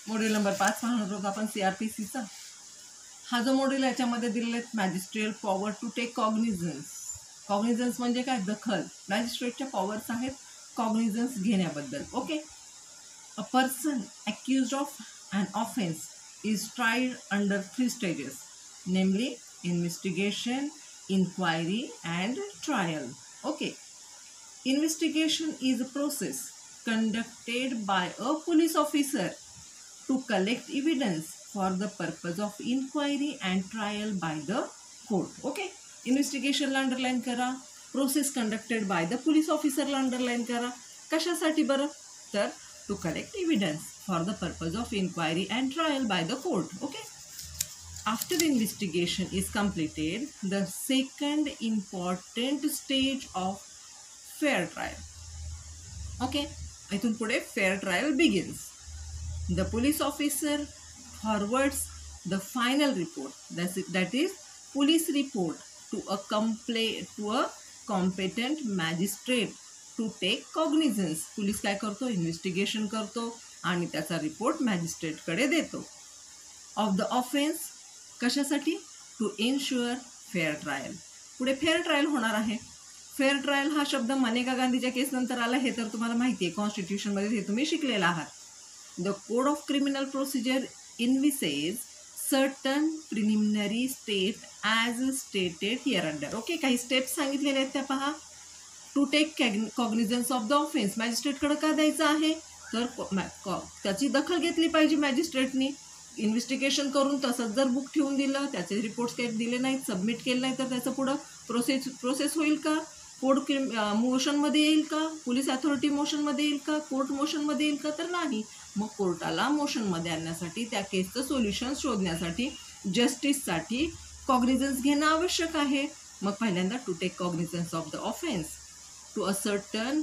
Module number 5 पाहणार आहोत आपण CRPCचा. हा जो मॉड्यूल याच्यामध्ये दिलेला आहे magisterial power to take cognizance. Cognizance म्हणजे काय? दखल. मॅजिस्ट्रेटच्या पॉवर्स आहेत कॉग्निझन्स घेण्याबद्दल. Okay. A person accused of an offense is tried under 3 stages, namely investigation, inquiry and trial. Okay. Investigation is a process conducted by a police officer to collect evidence for the purpose of inquiry and trial by the court. Okay. Investigation ला underline करा. Process conducted by the police ऑफिसरला underline करा. कशासाठी बरं? तर to collect evidence for the purpose of inquiry and trial by the court. Okay. After the investigation is completed, the second important stage of fair trial. Okay. इथून पुढे fair trial begins. The police officer forwards the final report, that is police report, to a competent magistrate to take cognizance. Police काय करतो? Investigation करतो आणि त्याचा report मॅजिस्ट्रेटकडे देतो. Of the offence. कशासाठी? To ensure fair trial. पुढे fair trial होणार आहे. फेअर ट्रायल हा शब्द मनेका गांधीच्या केस नंतर आला हे तर तुम्हाला माहिती आहे. कॉन्स्टिट्यूशनमध्ये हे तुम्ही शिकलेला आहात. The code of criminal procedure envisages certain preliminary step as stated hereunder. Okay. काही स्टेप्स सांगितलेले आहेत त्या पहा. To take cognizance of the offence. मॅजिस्ट्रेटकडे का द्यायचं आहे? तर त्याची दखल घेतली पाहिजे मॅजिस्ट्रेटनी. इन्व्हेस्टिगेशन करून तसंच जर बुक ठेवून दिलं, त्याचे रिपोर्ट्स काही दिले नाहीत, सबमिट केले नाही, तर त्याचं पुढं प्रोसेस होईल का? कोर्ट मोशनमध्ये येईल का? पोलीस अथॉरिटी मोशनमध्ये येईल का? कोर्ट मोशनमध्ये येईल का? तर नाही. मग कोर्टाला मोशनमध्ये आणण्यासाठी, त्या केसचं सोल्युशन शोधण्यासाठी, जस्टिससाठी कॉग्निझन्स घेणं आवश्यक आहे. मग पहिल्यांदा to take cognizance of the offence to ascertain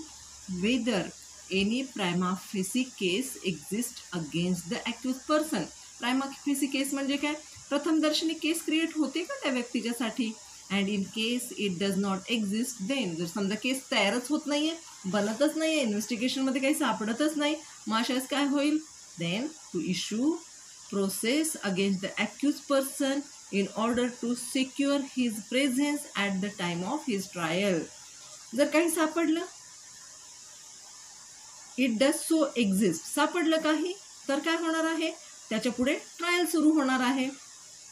whether any prima facie case exist against the accused person. Prima facie case म्हणजे काय? प्रथमदर्शनी केस क्रिएट होते का त्या व्यक्तीच्यासाठी? And in case it does not exist then. जर समजा केस तयारच होत नाही आहे, बनतच नाही आहे, इन्व्हेस्टिगेशनमध्ये काही सापडतच नाही, मग अशाच काय होईल? Then to issue process against the accused person in order to secure his presence at the time of his trial. जर काही सापडलं, it does so exist, सापडलं काही, तर काय होणार आहे? त्याच्या पुढे ट्रायल सुरू होणार आहे.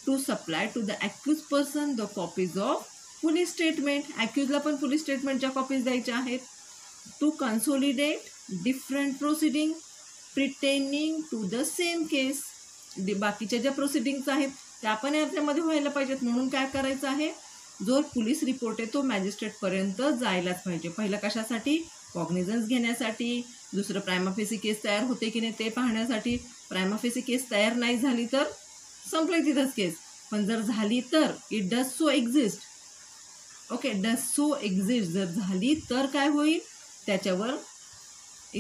to supply to the accused person the copies of police statement. accused ला पण पोलीस स्टेटमेंटच्या कॉपीज द्यायच्या आहेत. to consolidate different proceeding pertaining to the same case. बाकीच्या ज्या प्रोसिडिंग्स आहेत त्या पण याच्यामध्ये व्हायला पाहिजेत. म्हणून काय करायचं आहे? जो पोलीस रिपोर्ट आहे तो मॅजिस्ट्रेटपर्यंत जायलाच पाहिजे. पहिलं कशासाठी? कॉग्निझन्स घेण्यासाठी. दुसरं प्रायमा फेसी केस तयार होते की नाही ते पाहण्यासाठी. प्रायमा फेसी केस तयार नाही झाली तर संपले तिथंच केस. पण जर झाली तर it does so exist. Okay. Does so exist जर झाली तर काय होईल? त्याच्यावर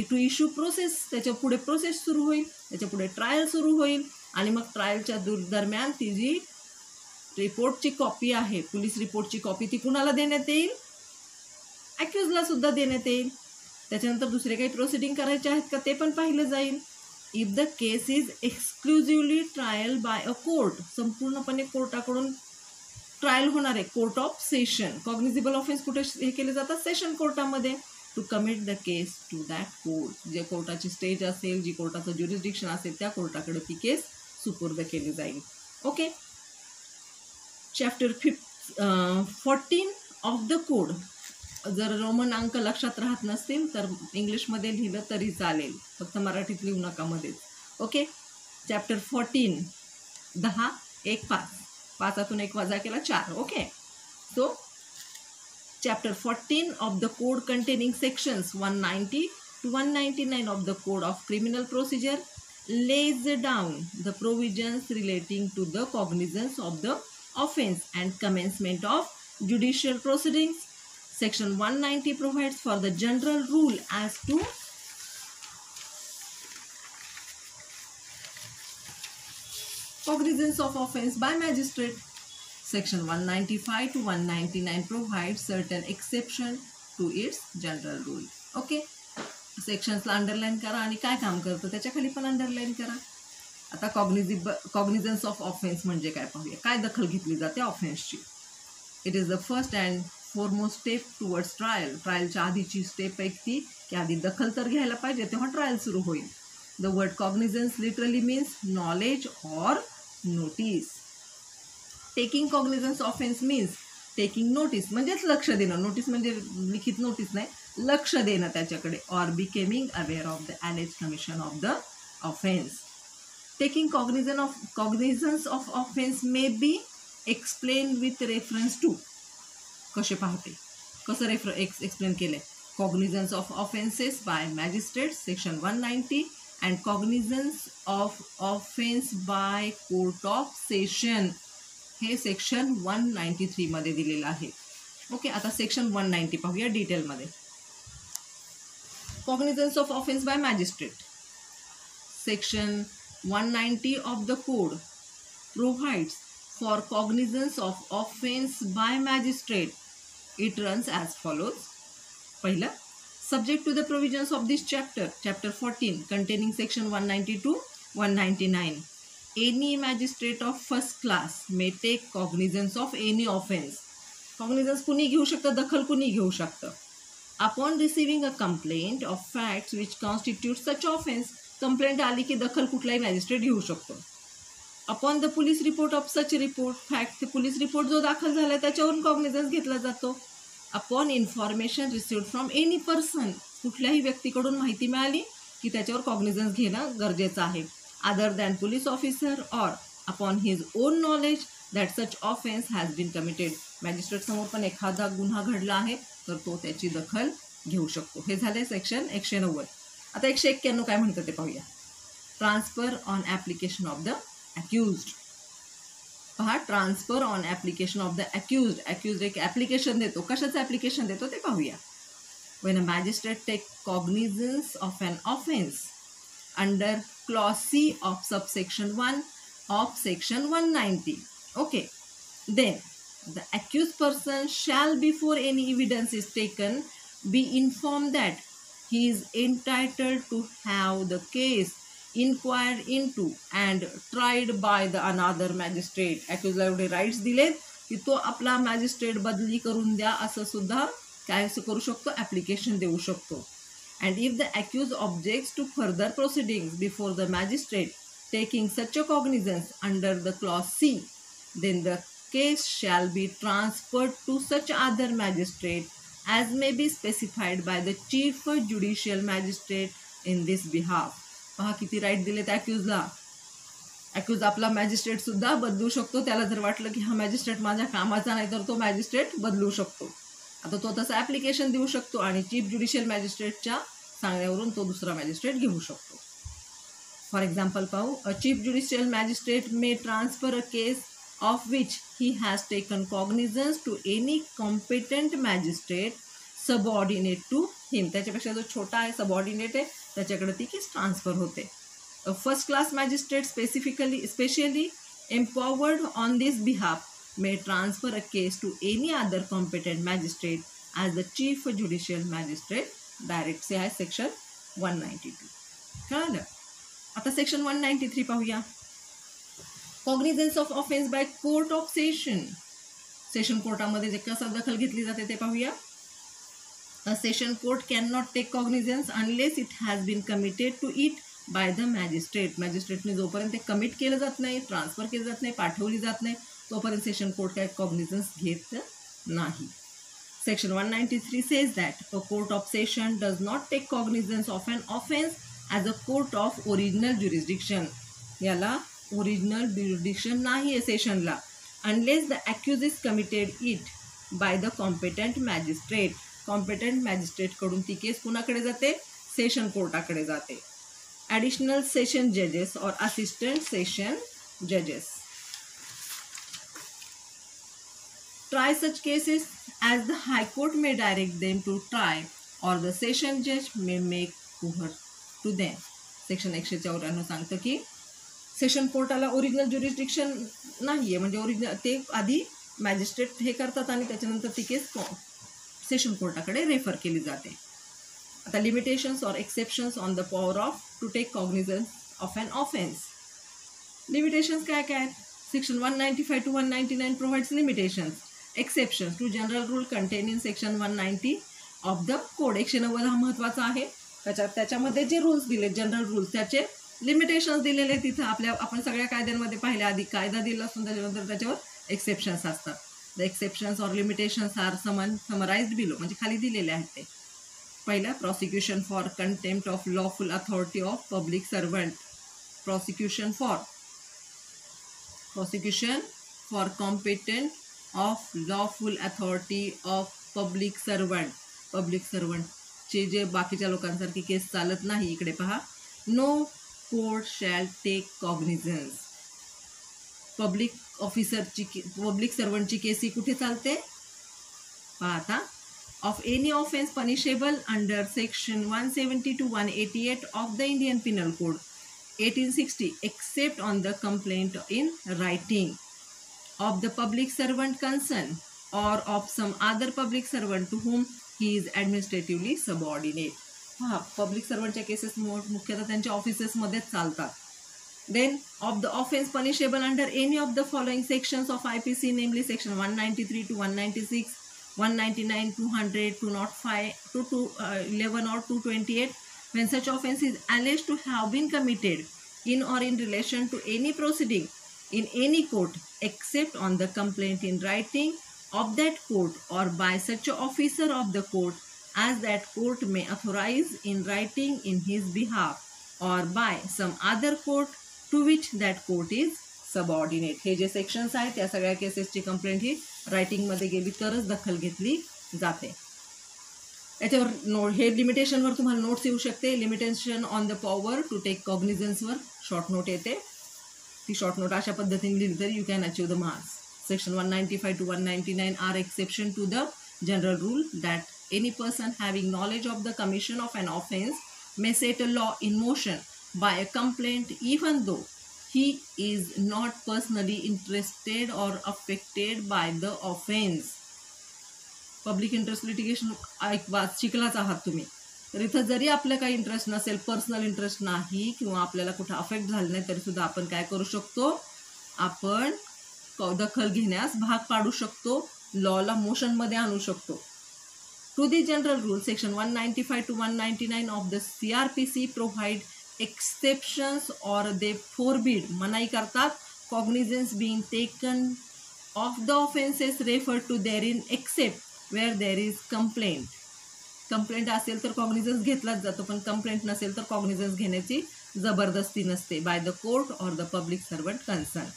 टू इश्यू प्रोसेस, त्याच्या पुढे प्रोसेस सुरू होईल, त्याच्या पुढे ट्रायल सुरू होईल. आणि मग ट्रायलच्या दरम्यान ती जी रिपोर्टची कॉपी आहे, पोलीस रिपोर्टची कॉपी, ती कुणाला देण्यात येईल? अक्यूजला सुद्धा देण्यात येईल. त्याच्यानंतर दुसरे काही प्रोसिडिंग करायचे आहेत का ते पण पाहिलं जाईल. If the case is exclusively trial by a court. संपूर्णपणे कोर्टाकडून ट्रायल होणार आहे. Court of session. Cognizable offence कुठे हे केले जातात? सेशन कोर्टामध्ये. To commit the case to that court. जे कोर्टाची स्टेज असेल, जी कोर्टाचं ज्युरिस्डिक्शन असेल, त्या कोर्टाकडे ती केस सुपूर्द केली जाईल. Okay. Chapter 14 of the code. जर रोमन अंक लक्षात राहत नसतील तर इंग्लिशमध्ये लिहिलं तरी चालेल, फक्त मराठीत लिहू नका मध्येच. ओके. चॅप्टर 14. 10, 1, 5. 5 1 वजा केला 4. Okay. So Chapter 14 of the code containing sections 190 to 199 of the Code of Criminal Procedure lays down the provisions relating to the cognizance of the offense and commencement of judicial proceedings. Section 190 provides for the general rule as to cognizance of offense by magistrate. Section 195 to 199 provides certain exception to its general rule. Okay. सेक्शन्सला underline करा आणि काय काम करतं त्याच्या खाली पण underline करा. आता कॉग्निझन्स ऑफ ऑफेन्स म्हणजे काय पाहूया. काय दखल घेतली जाते ऑफेन्सची. It is the first and foremost step towards trial. ट्रायलच्या आधीची स्टेप आहे ती की आधी दखल तर घ्यायला पाहिजे तेव्हा ट्रायल सुरू होईल. The word cognisance literally means knowledge or notice. Taking cognisance offence means taking notice म्हणजेच लक्ष देणं. नोटीस म्हणजे लिखित नोटीस नाही, लक्ष देणं त्याच्याकडे. Or becoming aware of the alleged commission of the offence. Taking cognizance of offence may be explain with reference to. कसे पाहते कसं एक्सप्लेन केलंय. Cognizance of offences by magistrate section 190 and cognizance of offence by court of session हे section 193 मध्ये दिलेलं आहे. Okay, आता section 190 पाहूया डिटेलमध्ये. Cognizance of offence by magistrate. Section 190 of the code provides for cognizance of offence by magistrate. It runs as follows. पहिलं, subject to the provisions of this chapter, chapter 14 containing section 190 to 199, any magistrate of first class may take cognizance of any offense. Cognizance कुणी घेऊ शकतं, दखल कुणी घेऊ शकतं. Upon receiving a complaint of facts which constitute such offense, complaint आली की दखल कुठलाही मॅजिस्ट्रेट घेऊ शकतो. Upon the police report of such report, fact police report जो दाखल झाला त्याच्यावरून कॉग्निझन्स घेतला जातो. Upon information received from any person, कुठल्याही व्यक्तीकडून माहिती मिळाली की त्याच्यावर कॉग्निझन्स घेणं गरजेचं आहे. Other than police officer or upon his own knowledge that such offence has been committed. Magistrate समोर पण एखादा गुन्हा घडला आहे तर तो त्याची दखल घेऊ शकतो. हे झाले सेक्शन 190. आता 191 काय म्हणतं ते पाहूया. Transfer on application of the accused. पहा, transfer on application of the accused. Accused एक ॲप्लिकेशन देतो. कशाचं ॲप्लिकेशन देतो ते पाहूया. when a magistrate take cognizance of an offense under clause C of subsection 1 of section 190, okay, then the accused person shall, before any evidence is taken, be informed that he is entitled to have the case inquired into and tried by the another magistrate. accused ला एवढे rights दिलेत की तो आपला magistrate बदली करून द्या असं सुद्धा काय करू शकतो, ॲप्लिकेशन देऊ शकतो. And if the accused objects to further proceedings before the magistrate taking such a cognizance under the clause C, then the case shall be transferred to such other magistrate as may be specified by the chief judicial magistrate in this behalf. पहा किती right दिलेत अक्यूजला. Accused आपला magistrate सुद्धा बदलू शकतो. त्याला जर वाटलं की हा मॅजिस्ट्रेट माझ्या कामाचा नाही तर तो मॅजिस्ट्रेट बदलू शकतो. आता तो तसं ॲप्लिकेशन देऊ शकतो आणि चीफ ज्युडिशियल मॅजिस्ट्रेटच्या सांगण्यावरून तो दुसरा मॅजिस्ट्रेट घेऊ शकतो. फॉर एक्झाम्पल पाहू. A chief judicial magistrate may transfer a case of which he has taken cognizance to any competent magistrate subordinate to him. त्याच्यापेक्षा जो छोटा आहे, सबऑर्डिनेट आहे, त्याच्याकडे ती केस ट्रान्सफर होते. A first class magistrate specially empowered on this behalf may transfer a case to any other competent magistrate as the chief judicial magistrate directs. हे आहे सेक्शन 192. कळलं. आता सेक्शन 193 पाहूया. Cognisance of offence by court of session. Session कोर्टामध्ये जे कसा दखल घेतली जाते ते पाहूया. A session court cannot take cognizance unless it has been committed to it by the magistrate. मॅजिस्ट्रेटने जोपर्यंत ते कमिट केलं जात नाही, ट्रान्सफर केलं जात नाही, पाठवली जात नाही, तोपर्यंत सेशन कोर्ट काय कॉग्निझन्स घेत नाही. Section 193 says that a court of session does not take cognizance of an offense as a court of original jurisdiction. याला ओरिजिनल ज्युरिडिक्शन नाही आहे सेशनला, unless the accused is committed it by the competent magistrate. Competent मॅजिस्ट्रेटकडून ती case कुणाकडे जाते, session कोर्टाकडे जाते. Additional session जजेस और असिस्टंट सेशन जजेस try such cases as the High Court may direct them to try or the session judge may make to them. Section 194 सांगतं की सेशन कोर्टाला ओरिजिनल ज्युरिस्डिक्शन नाही आहे, म्हणजे ओरिजिनल ते आधी मॅजिस्ट्रेट हे करतात आणि त्याच्यानंतर ती केस सेशन कोर्टाकडे रेफर केली जाते. आता लिमिटेशन्स और exceptions on the power of to take cognizance of an offence. Limitations काय काय आहेत? Section 195 to 199 provides limitations, exceptions to general rule contain in section 190 of the code. 190 हा महत्त्वाचा आहे. त्याच्यामध्ये जे रूल्स दिले जनरल रूल्स त्याचे लिमिटेशन्स दिलेले तिथं आपण सगळ्या कायद्यांमध्ये पाहिल्या. आधी कायदा दिला असून त्याच्यानंतर त्याच्यावर एक्सेप्शन्स असतात. The exceptions or limitations are summarised below, म्हणजे खाली दिलेले आहेत ते. पहिला, prosecution for contempt of lawful authority of public servant. prosecution for competent of lawful authority of public servant चे जे बाकीच्या लोकांसारखी केस चालत नाही. इकडे पहा, no court shall take cognizance. Public सर्वंटची केस ही कुठे चालते? पहा आता, of any offense punishable under section 170 to 188 of the Indian Penal Code 1860 except on the complaint in writing of the public servant concerned or of some other public servant to whom he is administratively subordinate. हा, public सर्वंटच्या cases मुख्यतः त्यांच्या ऑफिसेसमध्येच चालतात. Then, of the offense punishable under any of the following sections of IPC, namely section 193 to 196, 199, 200, 205, 211 or 228, when such offense is alleged to have been committed in or in relation to any proceeding in any court except on the complaint in writing of that court or by such an officer of the court as that court may authorize in writing in his behalf or by some other court to which that court is subordinate. हे जे sections आहेत त्या सगळ्या केसेसची complaint ही रायटिंगमध्ये गेली तरच दखल घेतली जाते. याच्यावर हे लिमिटेशनवर तुम्हाला नोट्स येऊ शकते. Limitation on the power to take कॉग्निझन्सवर शॉर्ट नोट येते. ती शॉर्ट नोट अशा पद्धतीने लिहिली तर you can achieve the marks. Section 195 to 199 are exception to the general rule that any person having knowledge of the commission of an offence may set a law in motion by a complaint even though he is not personally interested or affected by the offense. Public interest litigation शिकलाच आहात तुम्ही, तर इथं जरी आपलं काही interest नसेल, personal interest नाही किंवा आपल्याला कुठं अफेक्ट झालं नाही, तरी सुद्धा आपण काय करू शकतो? आपण दखल घेण्यास भाग पाडू शकतो, लॉला मोशनमध्ये आणू शकतो. To the general rule section 195 to 199 of the CRPC provide exceptions or they forbid, मनाई करतात, cognizance being taken of the offenses referred to therein except where there is complaint. Complaint असेल तर कॉग्निझन्स घेतलाच जातो, पण कंप्लेंट नसेल तर cognisance घेण्याची जबरदस्ती नसते by the court or the public servant concern.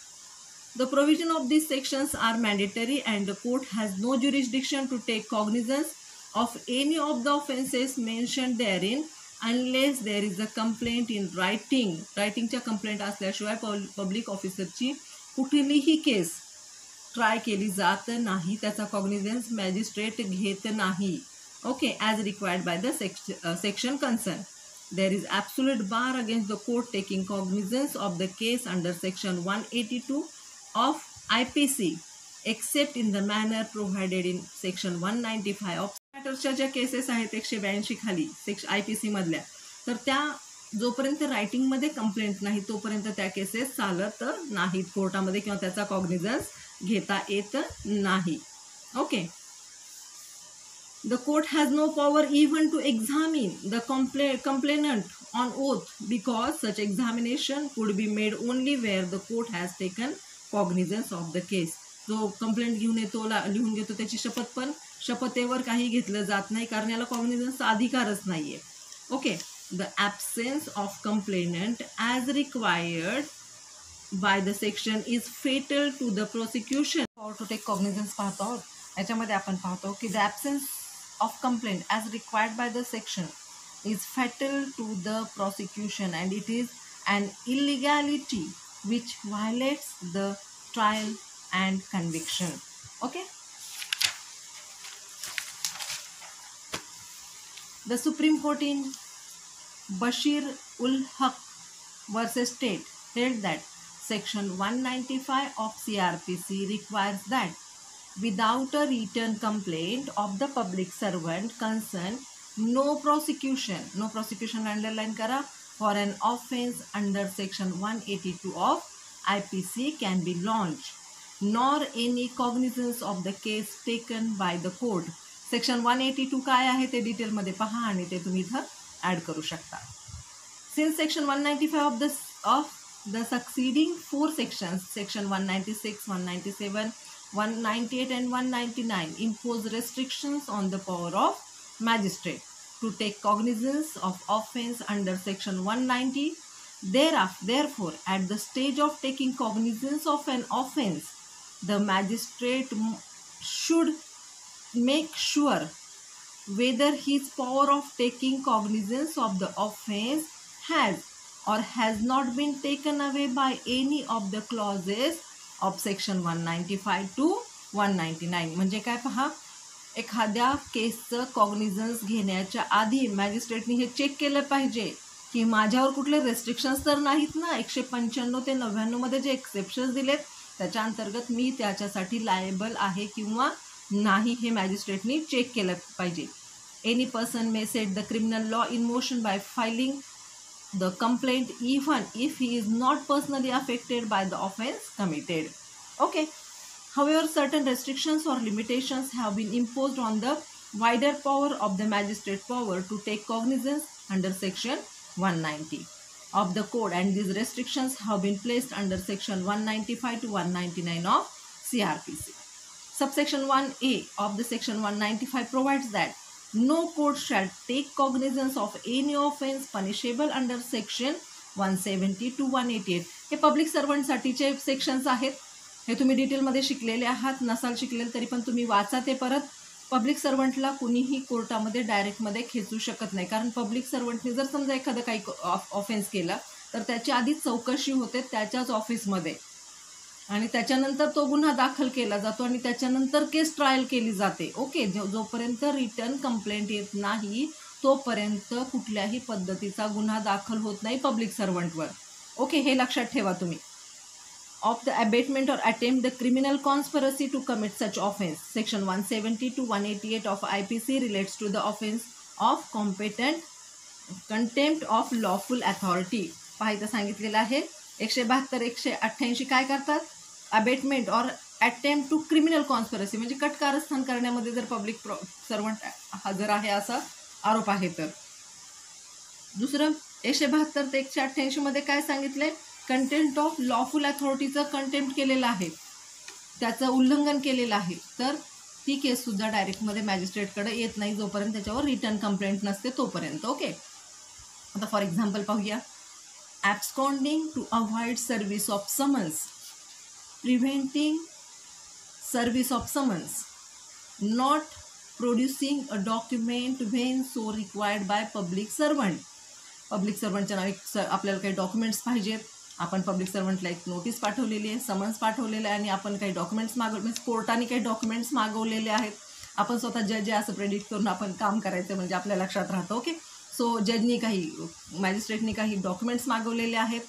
The provision of these sections are mandatory and the court has no jurisdiction to take cognizance of any of the offenses mentioned therein unless there is a complaint in writing. रायटिंगच्या complaint असल्याशिवाय public ऑफिसरची कुठलीही case try केली जात नाही, त्याचा cognisance magistrate घेत नाही. Okay, as required by the section concern. There is absolute bar against the court taking cognizance of the case under section 182 of IPC except in the manner provided in section 195 of मॅटर्सच्या ज्या cases आहेत 182 खाली IPC मधल्या, तर त्या जोपर्यंत रायटिंगमध्ये complaint नाही तोपर्यंत त्या केसेस चालत नाहीत कोर्टामध्ये किंवा त्याचा कॉग्निझन्स घेता येत नाही. Okay, the court has no power even to examine the complainant on oath because such examination could be made only where the court has taken cognizance of the case. जो complaint घेऊन येतो, लिहून घेतो, त्याची शपथेवर काही घेतलं जात नाही, कारण याला कॉग्निझन्सचा अधिकारच नाही आहे. Okay, the absence of complainant as required by the section is fatal to the prosecution. Power to take cognizance पाहतो आहोत. याच्यामध्ये आपण पाहतो की the absence of complaint as required by the section is fatal to the prosecution and it is an illegality which violates the trial and conviction. Okay, the Supreme Court in Bashir ul Haq versus State held that section 195 of CRPC requires that without a written complaint of the public servant concerned, no prosecution underline kara, for an offense under section 182 of IPC can be launched, nor any cognizance of the case taken by the court. Section 182 काय आहे ते डिटेलमध्ये पहा आणि ते तुम्ही इथं add करू शकता. Since section 195 of the succeeding 4 sections, section 196, 197, 198 and 199 impose restrictions on the power of magistrate to take cognizance of offence under section 190. Therefore, at the stage of taking cognizance of an offence, the magistrate should make sure whether his power of taking cognizance of the offence has or has not been taken away by any of the clauses of section 195 to 199. म्हणजे काय पहा, एखाद्या केसचं cognisance घेण्याच्या आधी मॅजिस्ट्रेटनी हे check केलं पाहिजे की माझ्यावर कुठले रेस्ट्रिक्शन्स तर नाहीत ना. 195 ते 99 मध्ये जे एक्सेप्शन्स दिलेत त्याच्या अंतर्गत मी त्याच्यासाठी लायबल आहे किंवा नाही हे मॅजिस्ट्रेटनी चेक केलं पाहिजे. Any person may set the criminal law in motion by filing the complaint even if he is not personally affected by the offence committed. Okay. However, certain restrictions or limitations have been imposed on the wider power of the magistrate power to take cognizance under section 190 of the code, and these restrictions have been placed under section 195 to 199 of CRPC. Subsection 1A of the section 195 provides that no court shall take cognizance of any offence punishable under section 170 to 188. हे public सर्वंटसाठीचे sections आहेत. हे तुम्ही डिटेलमध्ये शिकलेले आहात, नसाल शिकलेले तरी पण तुम्ही वाचा ते परत. पब्लिक सर्वंटला कुणीही कोर्टामध्ये डायरेक्टमध्ये खेचू शकत नाही, कारण पब्लिक सर्वंटने जर समजा एखादं काही ऑफेन्स केला तर त्याची आधी चौकशी होते त्याच्याच ऑफिसमध्ये आणि त्याच्यानंतर तो गुन्हा दाखल केला जातो आणि त्याच्यानंतर केस ट्रायल केली जाते. ओके. जोपर्यंत रिटर्न कंप्लेंट येत नाही तोपर्यंत कुठल्याही पद्धतीचा गुन्हा दाखल होत नाही पब्लिक सर्वंटवर. ओके, हे लक्षात ठेवा तुम्ही. ऑफ द अबेटमेंट और attempt the criminal conspiracy to commit such offence, section 170 to 188 of IPC relates to the offence of contempt of lawful authority. पाहायचं सांगितलेलं आहे. 172, 188 काय करतात, अबेटमेंट और अटेम्प्ट टू क्रिमिनल कॉन्स्पिरसी म्हणजे कटकारस्थान करण्यामध्ये जर पब्लिक सर्वंट हजर आहे असा आरोप आहे तर. दुसरं 172 ते 188 मध्ये काय सांगितलंय, कंटेम्प्ट ऑफ लॉफुल अथॉरिटीचं कंटेम्प्ट केलेलं आहे, त्याचं उल्लंघन केलेलं आहे, तर ती केस सुद्धा डायरेक्टमध्ये मॅजिस्ट्रेटकडे येत नाही जोपर्यंत त्याच्यावर रिटर्न कंप्लेंट नसते तोपर्यंत. ओके. आता फॉर एक्झाम्पल पाहूया. absconding to avoid service of summons, preventing service of summons, not producing a document when so required by public servant. Public सर्वंटच्या नावे आपल्याला काही डॉक्युमेंट्स पाहिजेत, आपण पब्लिक सर्वंटला एक नोटीस पाठवलेली आहे, समन्स पाठवलेलं आहे आणि आपण काही डॉक्युमेंट्स मागवले, कोर्टाने काही डॉक्युमेंट्स मागवलेले आहेत. आपण स्वतः जज आहे असं प्रेडिक्ट करून आपण काम करायचं म्हणजे आपल्या लक्षात राहतं. ओके. सो जजनी काही मॅजिस्ट्रेटनी काही डॉक्युमेंट्स मागवलेले आहेत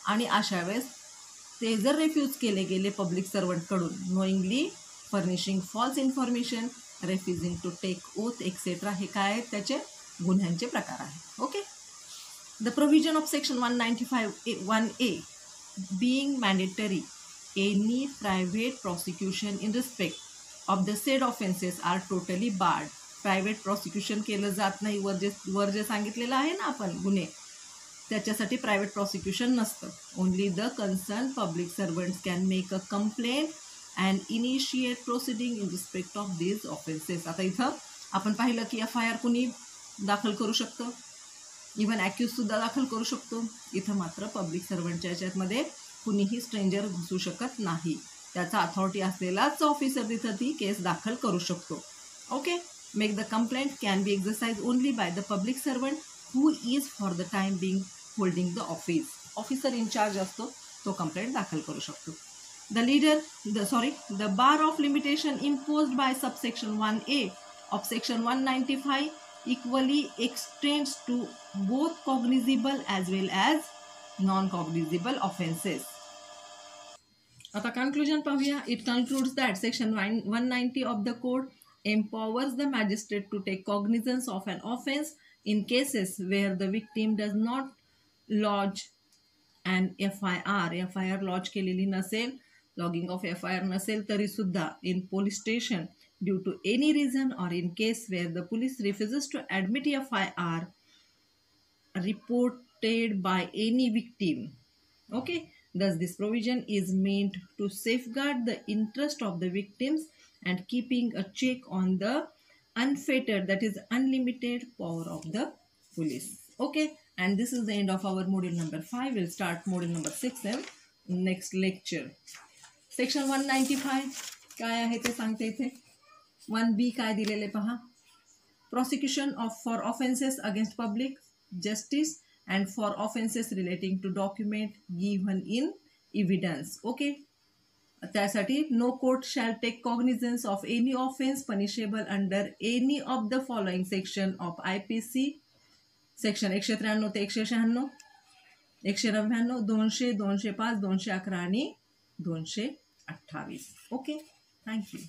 आणि अशा वेळेस ते जर रिफ्यूज केले गेले पब्लिक सर्वंटकडून, knowingly furnishing false information, refusing to take oath etcetera, हे काय आहेत त्याचे गुन्ह्यांचे प्रकार आहेत. Okay. The provision of section 195(1)(a being mandatory, any private prosecution in respect of the said offenses are totally barred. Private prosecution केलं जात नाही. वर जे सांगितलेलं आहे ना आपण गुन्हे, त्याच्यासाठी प्रायव्हेट प्रॉसिक्युशन नसतं. Only the concern public servants can make a complaint and initiate proceeding in respect of these offences. आता इथं आपण पाहिलं की FIR कुणी दाखल करू शकतं, इव्हन ॲक्युजसुद्धा दाखल करू शकतो. इथं मात्र पब्लिक सर्वंटच्या याच्यामध्ये कुणीही स्ट्रेंजर घुसू शकत नाही. त्याचा अथॉरिटी असलेलाच ऑफिसर तिथं ती केस दाखल करू शकतो. Okay. Make the complaint can be exercised only by the public servant who is for the time being holding the office. Officer in charge असतो तो complaint दाखल करू शकतो. The bar of limitation imposed by subsection 1A of section 195 equally extends to both cognizable as well as non-cognizable offenses. आता conclusion पाहूया. It concludes that section 190 of the code empowers the magistrate to take cognizance of an offense in cases where the victim does not lodge and FIR launch केलेली नसेल, lodging of FIR नसेल तरी सुद्धा in police station due to any reason or in case where the police refuses to admit FIR reported by any victim. Okay, thus this provision is meant to safeguard the interest of the victims and keeping a check on the unfettered, that is unlimited power of the police. Okay, and this is the end of our module number 5. We'll start module number 6 in next lecture. Section 195 काय आहे ते सांगते इथे. 1B काय दिलेले पहा. Prosecution for offenses against public justice and for offenses relating to document given in evidence. Okay, त्यासाठी no court shall take cognizance of any offence punishable under any of the following section of IPC. Section 193 ते 196, 199, 200, 205, 211 आणि 228. Okay, thank you.